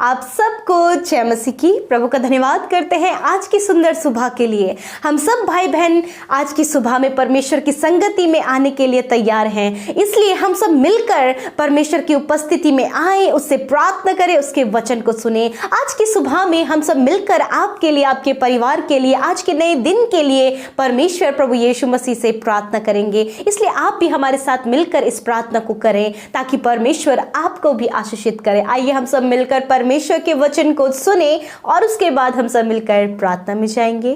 आप सबको जय मसीह की। प्रभु का धन्यवाद करते हैं आज की सुंदर सुबह के लिए। हम सब भाई बहन आज की सुबह में परमेश्वर की संगति में आने के लिए तैयार हैं, इसलिए हम सब मिलकर परमेश्वर की उपस्थिति में आए, उससे प्रार्थना करें, उसके वचन को सुने। आज की सुबह में हम सब मिलकर आपके लिए, आपके परिवार के लिए, आज के नए दिन के लिए परमेश्वर प्रभु यीशु मसीह से प्रार्थना करेंगे। इसलिए आप भी हमारे साथ मिलकर इस प्रार्थना को करें ताकि परमेश्वर आपको भी आशीषित करे। आइए हम सब मिलकर परमेश्वर के वचन को सुने और उसके बाद हम सब मिलकर प्रार्थना में जाएंगे।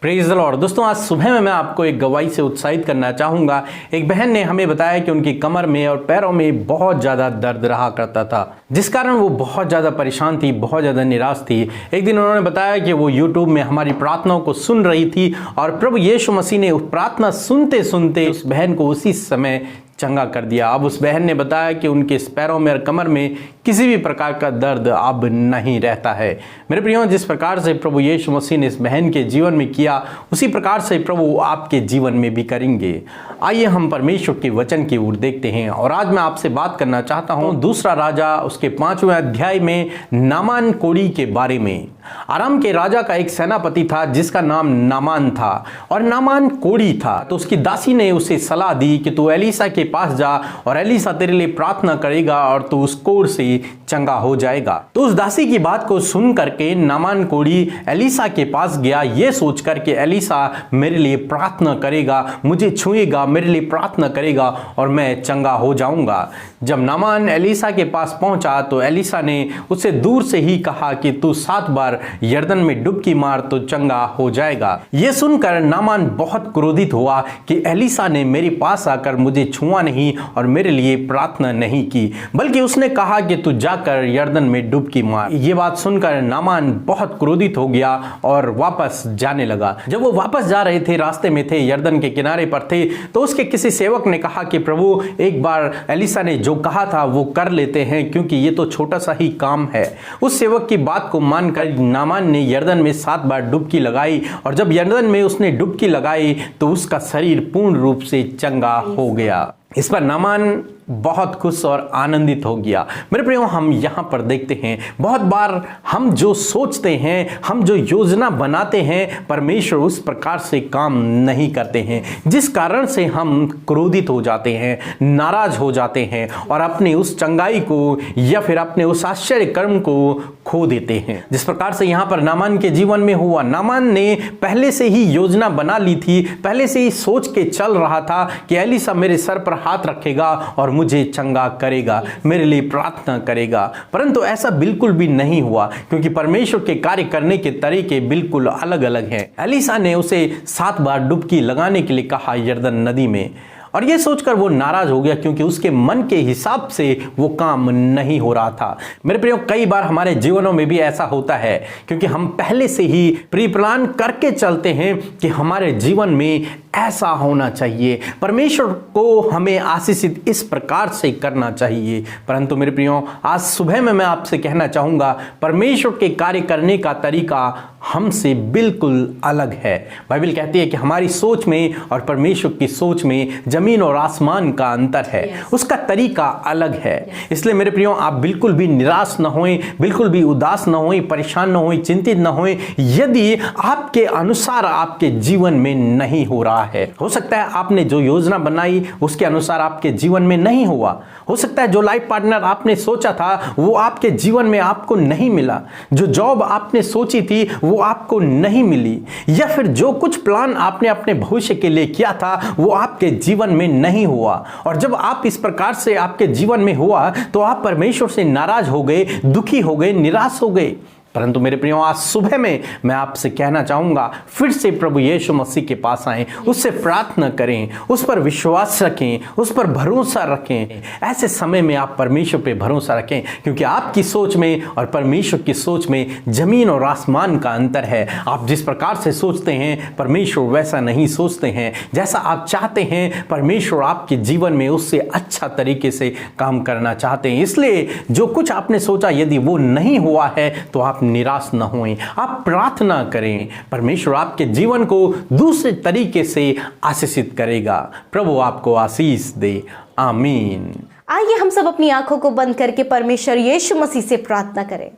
Praise the Lord. दोस्तों, आज सुबह में मैं आपको एक गवाही से उत्साहित करना चाहूँगा। एक बहन ने हमें बताया कि उनकी कमर में और पैरों में बहुत ज़्यादा दर्द रहा करता था, जिस कारण वो बहुत ज़्यादा परेशान थी, बहुत ज़्यादा निराश थी। एक दिन उन्होंने बताया कि वो यूट्यूब में हमारी प्रार्थनाओं को सुन रही थी और प्रभु यीशु मसीह ने उस प्रार्थना सुनते सुनते उस बहन को उसी समय चंगा कर दिया। अब उस बहन ने बताया कि उनके पैरों में और कमर में किसी भी प्रकार का दर्द अब नहीं रहता है। मेरे प्रियो, जिस प्रकार से प्रभु यीशु मसीह ने इस बहन के जीवन में किया, उसी प्रकार से प्रभु आपके जीवन में भी करेंगे। आइए हम परमेश्वर के वचन की ओर देखते हैं। और आज मैं आपसे बात करना चाहता हूँ दूसरा राजा उसके 5वें अध्याय में नामान कोढ़ी के बारे में। अराम के राजा का एक सेनापति था जिसका नाम नामान था और नामान कोढ़ी था। तो उसकी दासी ने उसे सलाह दी कि तू एलीसा के पास जा और एलीसा तेरे लिए प्रार्थना करेगा और तू उस कोढ़ से चंगा हो जाएगा। तो उस दासी की बात को सुन करके नामान कोढ़ी एलीसा के पास गया, ये सोच कर के एलीसा मेरे लिए प्रार्थना करेगा, मुझे छुएगा, मेरे लिए प्रार्थना करेगा और मैं चंगा हो जाऊंगा। जब नामान एलीसा के पास पहुंचा तो एलीसा ने उसे दूर से ही कहा कि तू 7 बार यर्दन में डुबकी मार तो चंगा हो जाएगा। यह सुनकर नामान बहुत क्रोधित हुआ कि एलीसा ने मेरे पास आकर मुझे छुआ नहीं और मेरे लिए प्रार्थना नहीं की, बल्कि उसने कहा कि तू जाकर यर्दन में डुबकी मार। ये बात सुनकर नामान बहुत क्रोधित हो गया और वापस जाने लगा। जब वो वापस जा रहे थे, रास्ते में थे, यर्दन के किनारे पर थे, तो उसके किसी सेवक ने कहा कि प्रभु, एक बार एलीसा ने जो कहा था वो कर लेते हैं, क्योंकि ये तो छोटा सा ही काम है। उस सेवक की बात को मानकर नामान ने यर्दन में 7 बार डुबकी लगाई और जब यर्दन में उसने डुबकी लगाई तो उसका शरीर पूर्ण रूप से चंगा हो गया। इस पर नामान बहुत खुश और आनंदित हो गया। मेरे प्रियो, हम यहाँ पर देखते हैं बहुत बार हम जो सोचते हैं, हम जो योजना बनाते हैं, परमेश्वर उस प्रकार से काम नहीं करते हैं, जिस कारण से हम क्रोधित हो जाते हैं, नाराज हो जाते हैं और अपनी उस चंगाई को या फिर अपने उस आश्चर्य कर्म को खो देते हैं। जिस प्रकार से यहाँ पर नामान के जीवन में हुआ, नामान ने पहले से ही योजना बना ली थी, पहले से ही सोच के चल रहा था कि एलीसा मेरे सर पर हाथ रखेगा और मुझे चंगा करेगा, मेरे लिए प्रार्थना करेगा। परंतु ऐसा बिल्कुल भी नहीं हुआ, क्योंकि परमेश्वर के कार्य करने के तरीके बिल्कुल अलग अलग हैं। एलीसा ने उसे 7 बार डुबकी लगाने के लिए कहा यर्दन नदी में, और यह सोचकर वो नाराज हो गया क्योंकि उसके मन के हिसाब से वो काम नहीं हो रहा था। मेरे प्रियो, कई बार हमारे जीवनों में भी ऐसा होता है, क्योंकि हम पहले से ही प्री प्लान करके चलते हैं कि हमारे जीवन में ऐसा होना चाहिए, परमेश्वर को हमें आशीषित इस प्रकार से करना चाहिए। परंतु मेरे प्रियो, आज सुबह में मैं आपसे कहना चाहूंगा, परमेश्वर के कार्य करने का तरीका हमसे बिल्कुल अलग है। बाइबल कहती है कि हमारी सोच में और परमेश्वर की सोच में जमीन और आसमान का अंतर है, उसका तरीका अलग है। इसलिए मेरे प्रियो, आप बिल्कुल भी निराश न होएं, बिल्कुल भी उदास न होएं, परेशान न होएं, चिंतित न होएं, यदि आपके अनुसार आपके जीवन में नहीं हो रहा है। हो सकता है आपने जो योजना बनाई उसके अनुसार आपके जीवन में नहीं हुआ, हो सकता है जो लाइफ पार्टनर आपने सोचा था वो आपके जीवन में आपको नहीं मिला, जो जॉब आपने सोची थी वो आपको नहीं मिली, या फिर जो कुछ प्लान आपने अपने भविष्य के लिए किया था वो आपके जीवन में नहीं हुआ। और जब आप इस प्रकार से आपके जीवन में हुआ तो आप परमेश्वर से नाराज हो गए, दुखी हो गए, निराश हो गए। परंतु मेरे प्रियो, आज सुबह में मैं आपसे कहना चाहूंगा, फिर से प्रभु यीशु मसीह के पास आएं, उससे प्रार्थना करें, उस पर विश्वास रखें, उस पर भरोसा रखें। ऐसे समय में आप परमेश्वर पे भरोसा रखें, क्योंकि आपकी सोच में और परमेश्वर की सोच में जमीन और आसमान का अंतर है। आप जिस प्रकार से सोचते हैं परमेश्वर वैसा नहीं सोचते हैं। जैसा आप चाहते हैं परमेश्वर आपके जीवन में उससे अच्छा तरीके से काम करना चाहते हैं। इसलिए जो कुछ आपने सोचा यदि वो नहीं हुआ है तो आप निराश न होएं, आप प्रार्थना करें, परमेश्वर आपके जीवन को दूसरे तरीके से आशीषित करेगा। प्रभु आपको आशीष दे, आमीन। आइए हम सब अपनी आंखों को बंद करके परमेश्वर यीशु मसीह से प्रार्थना करें।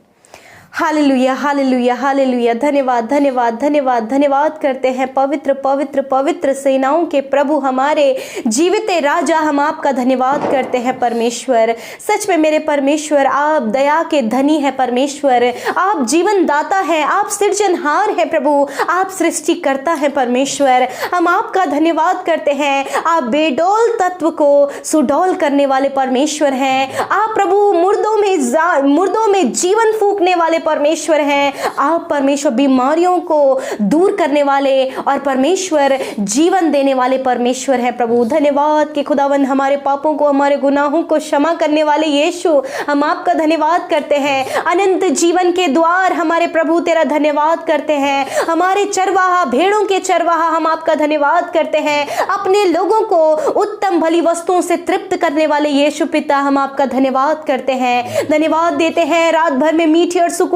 Hallelujah hallelujah hallelujah. धन्यवाद धन्यवाद धन्यवाद धन्यवाद करते हैं पवित्र पवित्र पवित्र सेनाओं के प्रभु, हमारे जीवित राजा, हम आपका धन्यवाद करते हैं परमेश्वर। सच में मेरे परमेश्वर, आप दया के धनी है परमेश्वर, आप जीवन दाता है, आप सृजनहार है प्रभु, आप सृष्टिकर्ता है परमेश्वर। हम आपका धन्यवाद करते हैं। आप बेडौल तत्व को सुडौल करने वाले परमेश्वर हैं। आप प्रभु मुर्दों में जीवन फूंकने वाले परमेश्वर हैं। आप परमेश्वर बीमारियों को दूर करने वाले और परमेश्वर जीवन देने वाले परमेश्वर हैं प्रभु। धन्यवाद कि खुदावंद हमारे पापों को, हमारे गुनाहों को क्षमा करने वाले यीशु, हम आपका धन्यवाद करते हैं। अनंत जीवन के द्वार हमारे प्रभु तेरा धन्यवाद करते हैं। हमारे चरवाहा, भेड़ों के चरवाहा, हम आपका धन्यवाद करते हैं। अपने लोगों को उत्तम भली वस्तुओं से तृप्त करने वाले यीशु पिता, हम आपका धन्यवाद करते हैं, धन्यवाद देते हैं। रात भर में मीठी और सुकून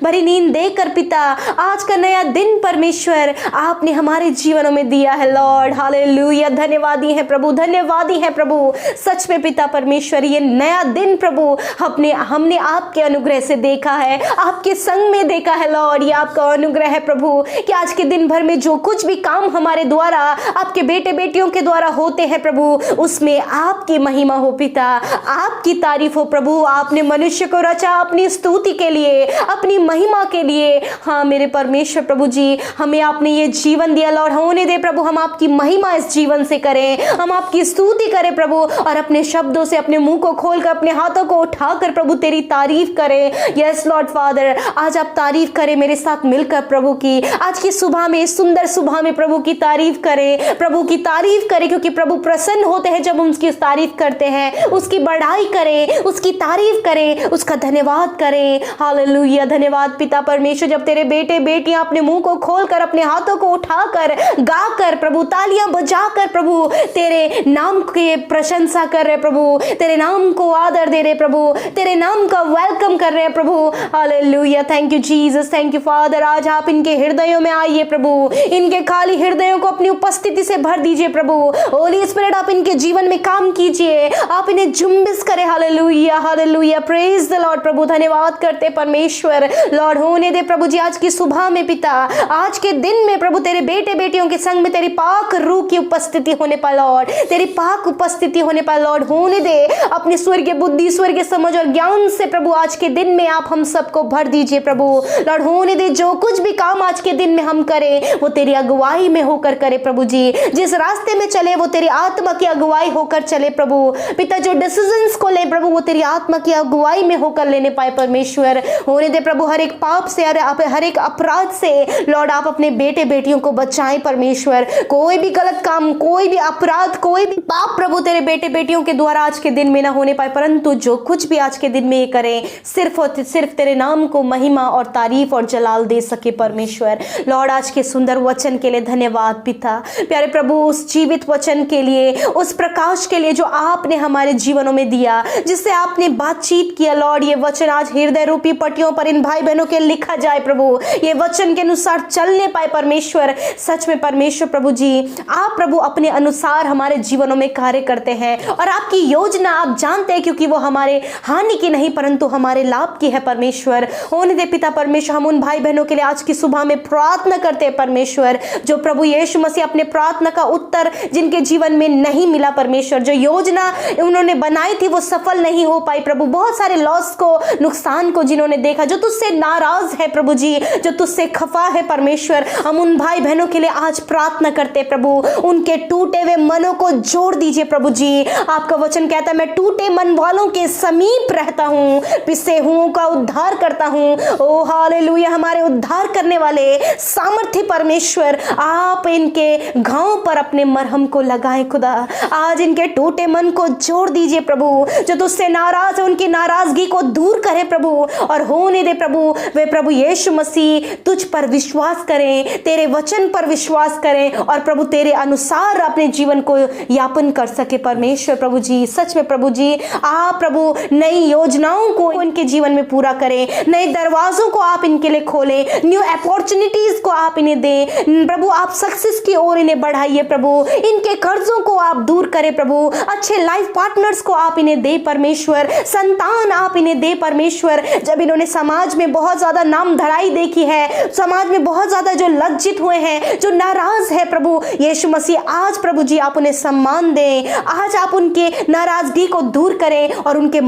भरी नींद देकर पिता, आज का नया दिन परमेश्वर आपने हमारे जीवनों में दिया है लॉर्ड। हालेलुया। धन्यवादी है प्रभु, धन्यवादी है प्रभु। सच में पिता परमेश्वर, ये नया दिन प्रभु हमने आपके अनुग्रह से देखा है, आपके संग में देखा है लॉर्ड। ये आपका अनुग्रह है प्रभु कि आज के दिन भर में जो कुछ भी काम हमारे द्वारा, आपके बेटे बेटियों के द्वारा होते हैं प्रभु, उसमें आपकी महिमा हो पिता, आपकी तारीफ हो प्रभु। आपने मनुष्य को रचा अपनी स्तुति के लिए, अपनी महिमा के लिए। हाँ मेरे परमेश्वर प्रभु जी, हमें आपने ये जीवन दिया लॉर्ड, होने दे प्रभु हम आपकी महिमा इस जीवन से करें, हम आपकी स्तुति करें प्रभु, और अपने शब्दों से अपने मुंह को खोलकर, अपने हाथों को उठाकर प्रभु तेरी तारीफ करें। यस लॉर्ड फादर, आज आप तारीफ करें मेरे साथ मिलकर प्रभु की। आज की सुबह में, सुंदर सुबह में प्रभु की तारीफ करें, प्रभु की तारीफ करें, क्योंकि प्रभु प्रसन्न होते हैं जब हम उसकी तारीफ करते हैं। उसकी बढ़ाई करें, उसकी तारीफ करें, उसका धन्यवाद करें। हालेलुया। धन्यवाद पिता परमेश्वर, जब तेरे बेटे बेटियां अपने मुंह को खोलकर, अपने हाथों को उठाकर, गाकर प्रभु, तालियां बजाकर प्रभु तेरे नाम की प्रशंसा कर रहे प्रभु, तेरे नाम को आदर दे रहे प्रभु, तेरे नाम का वेलकम कर रहे हैं प्रभु। Hallelujah. Thank you Jesus, thank you father. आज आप इनके हृदयों में आइए प्रभु, इनके खाली हृदयों को अपनी उपस्थिति से भर दीजिए प्रभु। होली स्पिरिट आप इनके जीवन में काम कीजिए, आप इन्हें जुम्बिश करें। Hallelujah hallelujah. Praise the lord प्रभु। धन्यवाद करते परमेश्वर लॉर्ड, होने दे प्रभु जी आज की सुबह में पिता, आज के दिन में प्रभु तेरे बेटे बेटियों के संग में तेरी पाक रूह की उपस्थिति होने पर लॉर्ड, तेरी पाक उपस्थिति होने पर लॉर्ड, होने दे अपनी स्वर्गीय बुद्धि, स्वर्गीय समझ और ज्ञान से प्रभु आज के दिन में आप हम सबको भर दीजिए प्रभु लॉर्ड। होने दे जो कुछ भी काम आज के दिन में हम करें वो तेरी अगुवाई में होकर करे प्रभु जी। जिस रास्ते में चले वो तेरी आत्मा की अगुवाई होकर चले प्रभु पिता। जो डिसीजंस को ले प्रभु वो तेरी आत्मा की अगुवाई में होकर लेने पाए परमेश्वर। होने दे प्रभु हर एक पाप से, हर एक अपराध से लॉर्ड आप अपने बेटे बेटियों को बचाएं परमेश्वर। कोई भी गलत काम, कोई भी अपराध, कोई भी पाप प्रभु तेरे बेटे बेटियों के द्वारा आज के दिन में ना होने पाए, परंतु जो कुछ भी आज के दिन में ये करें सिर्फ और सिर्फ तेरे नाम को महिमा और तारीफ और जलाल दे सके परमेश्वर। लॉर्ड आज के सुंदर वचन के लिए धन्यवाद पिता। प्यारे प्रभु उस जीवित वचन के लिए, उस प्रकाश के लिए जो आपने हमारे जीवनों में दिया, जिससे आपने बातचीत किया लॉर्ड, ये वचन आज हृदय रूपी पट्टियों पर इन भाई बहनों के लिखा जाए प्रभु, ये वचन के अनुसार चलने पाए परमेश्वर। सच में परमेश्वर प्रभु जी, आप प्रभु अपने अनुसार हमारे जीवनों में कार्य करते हैं और आपकी योजना आप जानते हैं, क्योंकि वो हमारे हानि की नहीं परंतु हमारे लाभ की है परमेश्वर। होने दे पिता परमेश्वर, हम उन भाई बहनों के लिए आज की सुबह में प्रार्थना करते हैं परमेश्वर, जो प्रभु यीशु मसीह अपने प्रार्थना का उत्तर जिनके जीवन में नहीं मिला परमेश्वर, जो योजना उन्होंने बनाई थी वो सफल नहीं हो पाई प्रभु, बहुत सारे लॉस को, नुकसान को जिन्होंने देखा, जो तुझसे नाराज है प्रभु जी, जो तुझसे खफा है परमेश्वर, हम उन भाई बहनों के लिए आज प्रार्थना करते प्रभु, उनके टूटे हुए मनों को जोड़ दीजिए प्रभु जी। आपका वचन कहता है मैं टूटे मन वालों के समीप रहता हूँ, पिसे हुओं का उद्धार करता हूँ। ओ हालेलुया। हमारे उद्धार करने वाले सामर्थ्य परमेश्वर, आप इनके घावों पर अपने मरहम को लगाएं खुदा। आज इनके टूटे मन को जोड़ दीजिए प्रभु, जो तुझसे नाराज है उनकी नाराजगी को दूर करे प्रभु, और होने दे प्रभु वे प्रभु यीशु मसीह तुझ पर विश्वास करें, तेरे वचन पर विश्वास करें और प्रभु तेरे अनुसार अपने जीवन को यापन कर सके परमेश्वर प्रभु जी। सच में प्रभु जी, आप प्रभु नई योजनाओं को इनके जीवन में पूरा करें, नए दरवाजों को आप इनके लिए खोलें, न्यू अपॉर्चुनिटीज को आप इन्हें दें प्रभु। आप सक्सेस की ओर इन्हें बढ़ाइए प्रभु, इनके कर्जों को आप दूर करें प्रभु, अच्छे लाइफ पार्टनर्स को आप इन्हें दे परमेश्वर, संतान आप इन्हें दे परमेश्वर। जब इन्होंने समाज में बहुत ज्यादा नाम धराई देखी है, समाज में बहुत ज्यादा जो लज्जित हुए हैं, जो नाराज है प्रभु यीशु मसीह, आज प्रभु जी आप उन्हें सम्मान दें, आज आप उनके नाराजगी को दूर करें और उनके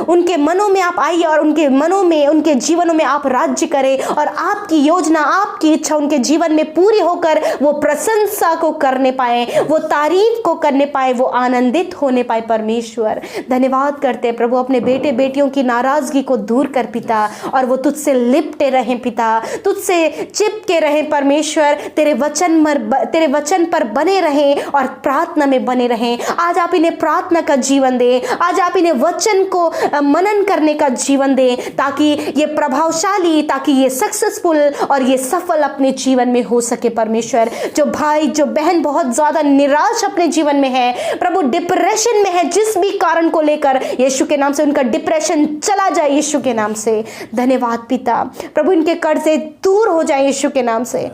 उनके मनों में आप आइए और उनके मनों में, उनके जीवनों में आप राज्य करें और आपकी योजना, आपकी इच्छा उनके जीवन में पूरी होकर वो प्रशंसा को करने पाए, वो तारीफ को करने पाए, वो आनंदित होने पाए। परमेश्वर धन्यवाद करते हैं प्रभु, अपने बेटे बेटियों की नाराजगी को दूर कर पिता, और वो तुझसे लिपटे रहें पिता, तुझसे चिपके रहें परमेश्वर, तेरे वचन पर बने रहें और प्रार्थना में बने रहें। आज आप इन्हें प्रार्थना का जीवन दें, आज आप इन्हें वचन को मनन करने का जीवन दें, ताकि ये प्रभावशाली, ताकि ये सक्सेसफुल और ये सफल अपने जीवन में हो सके। परमेश्वर जो भाई जो बहन बहुत ज्यादा निराश अपने जीवन में है प्रभु, डिप्रेशन में है, जिस भी कारण को लेकर, यीशु के नाम से उनका डिप्रेशन चला जाए यीशु के नाम से। धन्यवाद पिता प्रभु, इनके कर्जे दूर हो जाए यीशु के नाम से,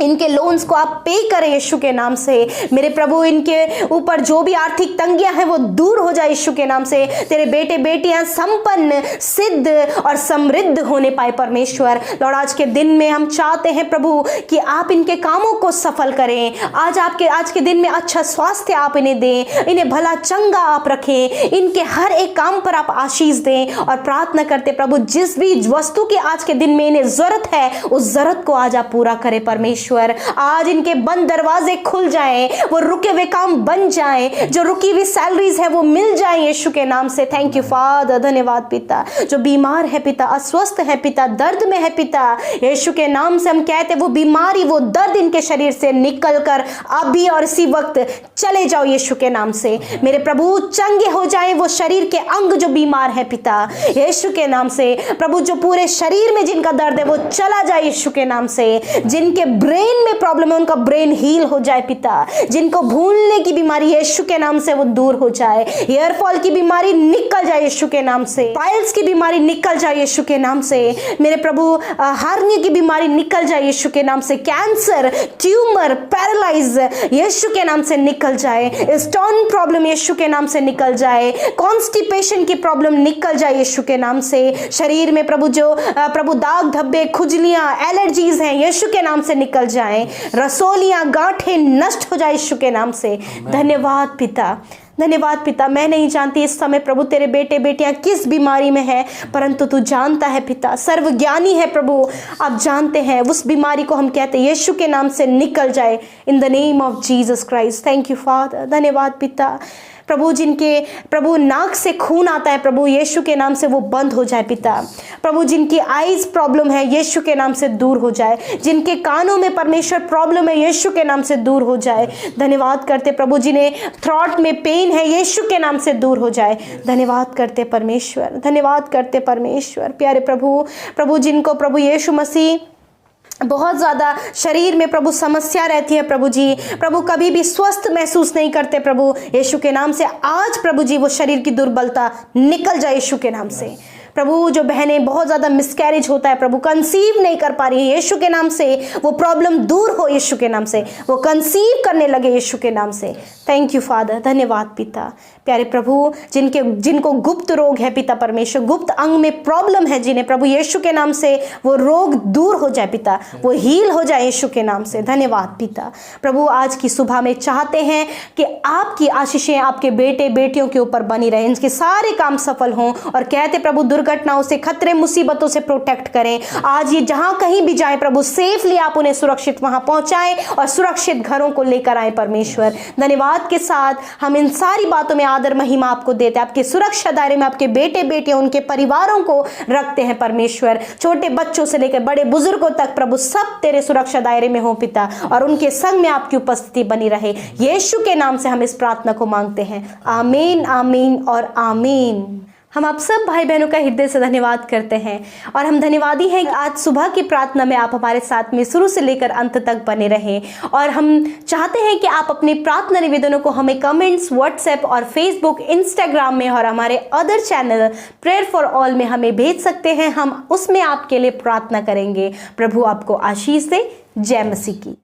इनके लोन्स को आप पे करें यीशु के नाम से। मेरे प्रभु इनके ऊपर जो भी आर्थिक तंगियां हैं वो दूर हो जाए यीशु के नाम से। तेरे बेटे बेटियां संपन्न, सिद्ध और समृद्ध होने पाए परमेश्वर। लॉर्ड आज के दिन में हम चाहते हैं प्रभु कि आप इनके कामों को सफल करें। आज के दिन में अच्छा स्वास्थ्य आप इन्हें दें, इन्हें भला चंगा आप रखें, इनके हर एक काम पर आप आशीष दें। और प्रार्थना करते प्रभु, जिस भी वस्तु की आज के दिन में इन्हें जरूरत है उस जरूरत को आज आप पूरा करें परमेश्वर। आज इनके बंद दरवाजे खुल जाएं, वो रुके हुए काम बन जाएं, जो रुकी हुई सैलरीज है वो मिल जाएं यीशु के नाम से। थैंक यू फादर, धन्यवाद पिता। जो बीमार है पिता, अस्वस्थ है पिता, दर्द में है पिता, यीशु के नाम से हम कहते वो बीमारी, वो दर्द इनके शरीर से निकल कर अभी और इसी वक्त चले जाओ यीशु के नाम से। मेरे प्रभु चंगे हो जाए वो शरीर के अंग जो बीमार है पिता, यीशु के नाम से। प्रभु जो पूरे शरीर में जिनका दर्द है वो चला जाए यीशु के नाम से। जिनके ब्रेन में प्रॉब्लम है उनका ब्रेन हील हो जाए पिता। जिनको भूलने की बीमारी यीशु के नाम से वो दूर हो जाए। हेयर फॉल की बीमारी निकल जाए यीशु के नाम से। पाइल्स की बीमारी निकल जाए यीशु के नाम से। मेरे प्रभु हार्निया की बीमारी निकल जाए यीशु के नाम से। कैंसर, ट्यूमर, पैरालाइज यीशु के नाम से निकल जाए। स्टोन प्रॉब्लम यीशु के नाम से निकल जाए। कॉन्स्टिपेशन की प्रॉब्लम निकल जाए यीशु के नाम से। शरीर में प्रभु जो प्रभु दाग धब्बे, खुजलियां, एलर्जीज हैं यीशु के नाम से निकल जाएं। रसोलियां, गांठें नष्ट हो जाए यीशु के नाम से। धन्यवाद पिता, धन्यवाद पिता। मैं नहीं जानती इस समय प्रभु तेरे बेटे बेटियां किस बीमारी में है, परंतु तू जानता है पिता, सर्वज्ञानी है प्रभु, आप जानते हैं। उस बीमारी को हम कहते हैं यीशु के नाम से निकल जाए, in the name of Jesus Christ. Thank you father, धन्यवाद पिता। प्रभु जिनके प्रभु नाक से खून आता है प्रभु, यीशु के नाम से वो बंद हो जाए पिता। प्रभु जिनकी आईज प्रॉब्लम है यीशु के नाम से दूर हो जाए। जिनके कानों में परमेश्वर प्रॉब्लम है यीशु के नाम से दूर हो जाए। धन्यवाद करते प्रभु जिन्हें थ्रॉट में पेन है यीशु के नाम से दूर हो जाए। धन्यवाद करते परमेश्वर, धन्यवाद करते परमेश्वर। प्यारे प्रभु जिनको प्रभु यीशु मसीह बहुत ज़्यादा शरीर में प्रभु समस्या रहती है प्रभु जी, प्रभु कभी भी स्वस्थ महसूस नहीं करते प्रभु, यीशु के नाम से आज प्रभु जी वो शरीर की दुर्बलता निकल जाए यीशु के नाम से। प्रभु जो बहनें बहुत ज़्यादा मिसकैरेज होता है प्रभु, कंसीव नहीं कर पा रही है यीशु के नाम से वो प्रॉब्लम दूर हो यीशु के नाम से, वो कंसीव करने लगे यीशु के नाम से। थैंक यू फादर, धन्यवाद पिता। प्यारे प्रभु जिनको गुप्त रोग है पिता परमेश्वर, गुप्त अंग में प्रॉब्लम है जिन्हें प्रभु यीशु के नाम से वो रोग दूर हो जाए पिता, वो हील हो जाए यीशु के नाम से। धन्यवाद पिता। प्रभु आज की सुबह में चाहते हैं कि आपकी आशीषें आपके बेटे बेटियों के ऊपर बनी रहे, इनके सारे काम सफल हों, और कहते प्रभु दुर्घटनाओं से, खतरे मुसीबतों से प्रोटेक्ट करें। आज ये जहां कहीं भी जाए प्रभु सेफली आप उन्हें सुरक्षित वहां पहुंचाएं और सुरक्षित घरों को लेकर आए परमेश्वर। धन्यवाद के साथ हम इन सारी बातों में आदर महिमा आपको देते हैं। आपके सुरक्षा दायरे में आपके बेटे बेटियां उनके परिवारों को रखते हैं परमेश्वर। छोटे बच्चों से लेकर बड़े बुजुर्गों तक प्रभु सब तेरे सुरक्षा दायरे में हो पिता, और उनके संग में आपकी उपस्थिति बनी रहे। यीशु के नाम से हम इस प्रार्थना को मांगते हैं, आमीन, आमीन और आमीन। हम आप सब भाई बहनों का हृदय से धन्यवाद करते हैं, और हम धन्यवादी हैं कि आज सुबह की प्रार्थना में आप हमारे साथ में शुरू से लेकर अंत तक बने रहें। और हम चाहते हैं कि आप अपने प्रार्थना निवेदनों को हमें कमेंट्स, व्हाट्सएप और फेसबुक, इंस्टाग्राम में और हमारे other channel prayer for all में हमें भेज सकते हैं। हम उसमें आपके लिए प्रार्थना करेंगे। प्रभु आपको आशीष दे। जय मसीह की।